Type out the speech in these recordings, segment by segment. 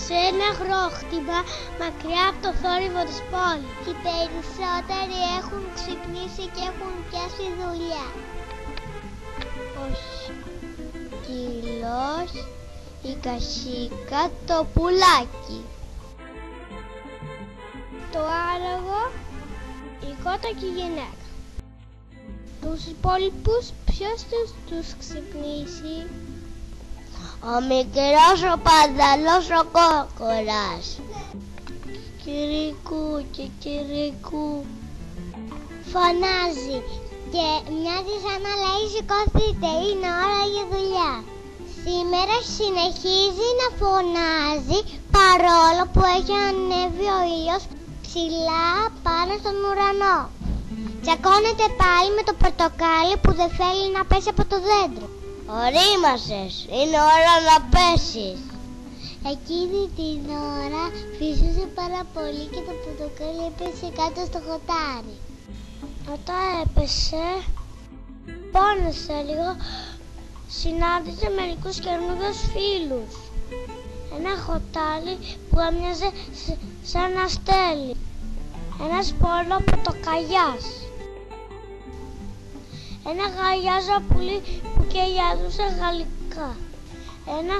σε ένα αγρόκτημα μακριά από το θόρυβο της πόλης. Οι περισσότεροι έχουν ξυπνήσει και έχουν πιάσει δουλειά. Ο σκύλος, η κασίκα, το πουλάκι. Το άλογο, η κότα και η γυναίκα. Τους υπόλοιπους ποιος τους ξυπνήσει? Ο μικρός, ο πανταλός, ο κόκορας. Κυρικού και κυρικού φωνάζει και μοιάζει σαν να λέει σηκωθείτε, είναι ώρα για δουλειά. Σήμερα συνεχίζει να φωνάζει παρόλο που έχει ανέβει ο ήλιος ψηλά πάνω στον ουρανό. Τσακώνεται πάλι με το πορτοκάλι που δεν θέλει να πέσει από το δέντρο. Ορίμασες, είναι ώρα να πέσεις. Εκείνη την ώρα φυσούσε πάρα πολύ και το πορτοκάλι έπεσε κάτω στο χωτάρι. Όταν έπεσε, πόνεσε λίγο, συνάντησε μερικούς καινούριους φίλους. Ένα χωτάρι που έμοιαζε σαν αστέλι. Ένας πόλο πορτοκαλιάς. Ένα γαλιάζα πουλί που κελιάζούσε γαλλικά. Ένα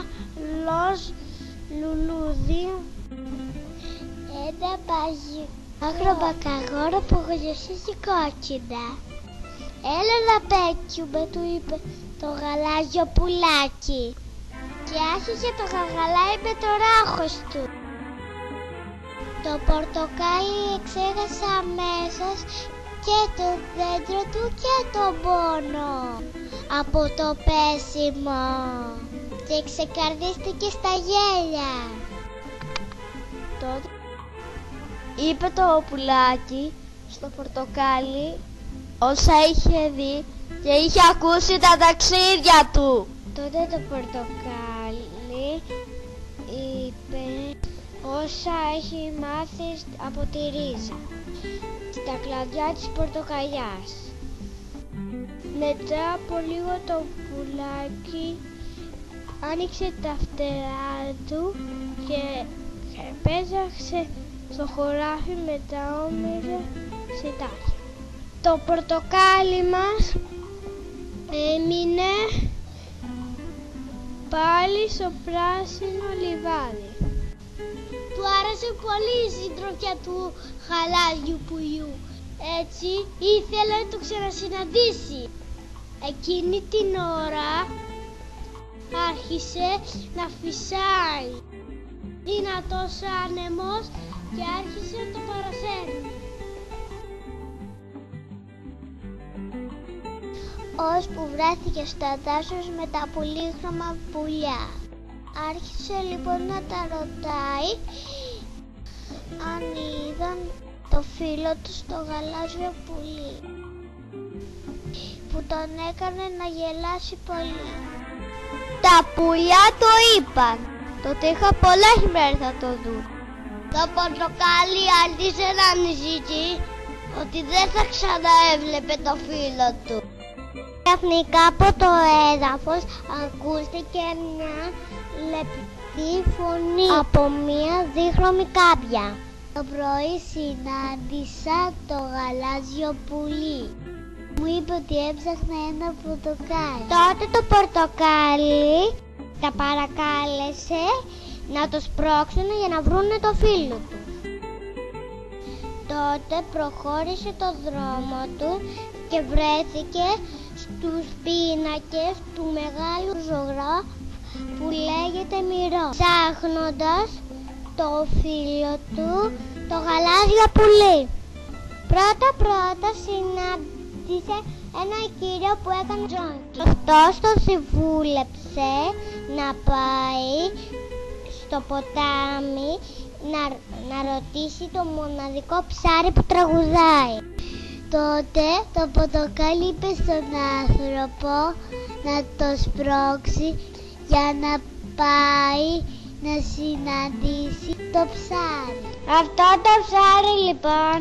λος λουλούδι. Ένα αγροπακαγόρο που γλωσσίζει κόκκινα. Έλα να παίξουμε, του είπε το γαλάζιο πουλάκι. Και άρχισε το γαγαλάει με το ράχος του. Το πορτοκάλι εξέχασε αμέσως και το δέντρο του και τον πόνο από το πέσιμο και ξεκαρδίστηκε στα γέλια. Τότε είπε το πουλάκι στο πορτοκάλι όσα είχε δει και είχε ακούσει τα ταξίδια του. Τότε το πορτοκάλι είπε όσα έχει μάθει από τη ρίζα στα κλαδιά της πορτοκαλιάς. Μετά από λίγο το πουλάκι άνοιξε τα φτερά του και πέταξε στο χωράφι με τα όμοιρα σιτάκια. Το πορτοκάλι μας έμεινε πάλι στο πράσινο λιβάδι. Του άρεσε πολύ η συντροφιά του γαλάζιου πουλιού. Έτσι ήθελε να το ξανασυναντήσει. Εκείνη την ώρα άρχισε να φυσάει. Δυνατός άνεμος και άρχισε να το παρασέρνει. Ώσπου βρέθηκε στο δάσος με τα πολύχρωμα πουλιά. Άρχισε λοιπόν να τα ρωτάει αν είδαν το φίλο του στο γαλάζιο πουλί, που τον έκανε να γελάσει πολύ. Τα πουλιά το είπαν, τότε είχα πολλά ημέρες θα το δουν. Το πορτοκάλι άρχισε να ανησυχεί ότι δεν θα ξαναέβλεπε το φίλο του. Ξαφνικά από το έδαφος ακούστηκε μια λεπτή φωνή από μια δίχρωμη κάμπια. Το πρωί συνάντησα το γαλάζιο πουλί. Μου είπε ότι έψαχνε ένα πορτοκάλι. Τότε το πορτοκάλι τα παρακάλεσε να το σπρώξουν για να βρούνε το φίλο του. Τότε προχώρησε το δρόμο του και βρέθηκε στους πίνακες του μεγάλου ζωγράφου που λέγεται Μυρό, ψάχνοντας το φίλο του, το γαλάζιο πουλί. Πρώτα συνάντησε ένα κύριο που έκανε τζόνκι. Αυτός το συμβούλεψε να πάει στο ποτάμι να ρωτήσει το μοναδικό ψάρι που τραγουδάει. Τότε το πορτοκάλι είπε στον άνθρωπο να το σπρώξει για να πάει να συναντήσει το ψάρι. Αυτό το ψάρι λοιπόν,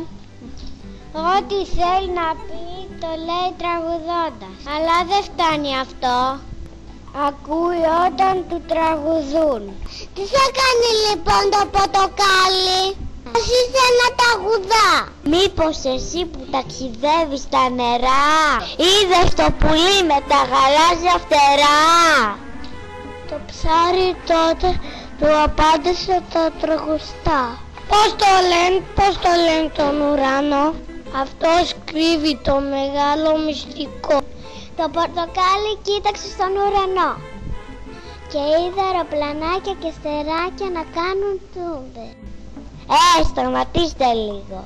ό,τι θέλει να πει το λέει τραγουδώντας. Αλλά δεν φτάνει αυτό. Ακούει όταν του τραγουδούν. Τι θα κάνει λοιπόν το πορτοκάλι? Άρχισε να τραγουδά. Μήπως εσύ που ταξιδεύεις στα νερά είδες το πουλί με τα γαλάζια φτερά? Το ψάρι τότε του απάντησε τα τραγουστά. Πώς το λένε τον ουρανό? Αυτός κρύβει το μεγάλο μυστικό. Το πορτοκάλι κοίταξε στον ουρανό και είδε αεροπλανάκια και στεράκια να κάνουν τούμπες. Σταματήστε λίγο.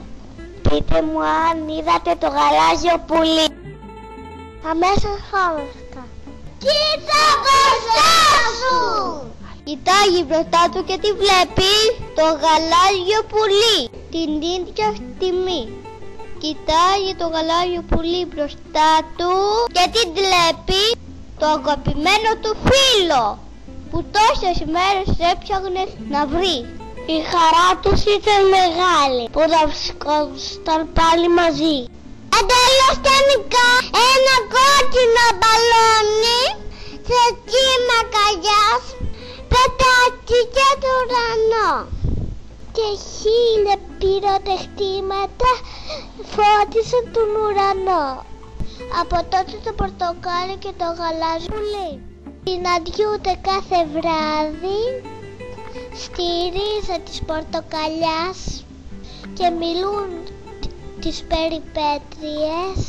Πείτε μου αν είδατε το γαλάζιο πουλί. Αμέσως χώμασκα. Κοίτα μπροστά σου! Κοιτάγει μπροστά του και τι βλέπει? Το γαλάζιο πουλί, την ίδια στιγμή. Κοιτάγει το γαλάζιο πουλί μπροστά του και τι βλέπει? Το αγαπημένο του φίλο που τόσες μέρες έψαχνε να βρει. Η χαρά τους ήταν μεγάλη που θα βρισκόταν πάλι μαζί. Εντελώς τεχνικά ένα κόκκινο μπαλόνι σε κύμα καγιάς πετάχτηκε το ουρανό και 1000 πυροτεχνήματα φώτισαν τον ουρανό. Από τότε το πορτοκάλι και το γαλάζιο πουλί συναντιούνται κάθε βράδυ στη ρίζα της πορτοκαλιάς και μιλούν τις περιπέτειες.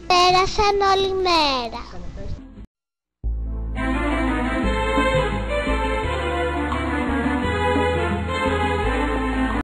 Πέρασαν όλη μέρα.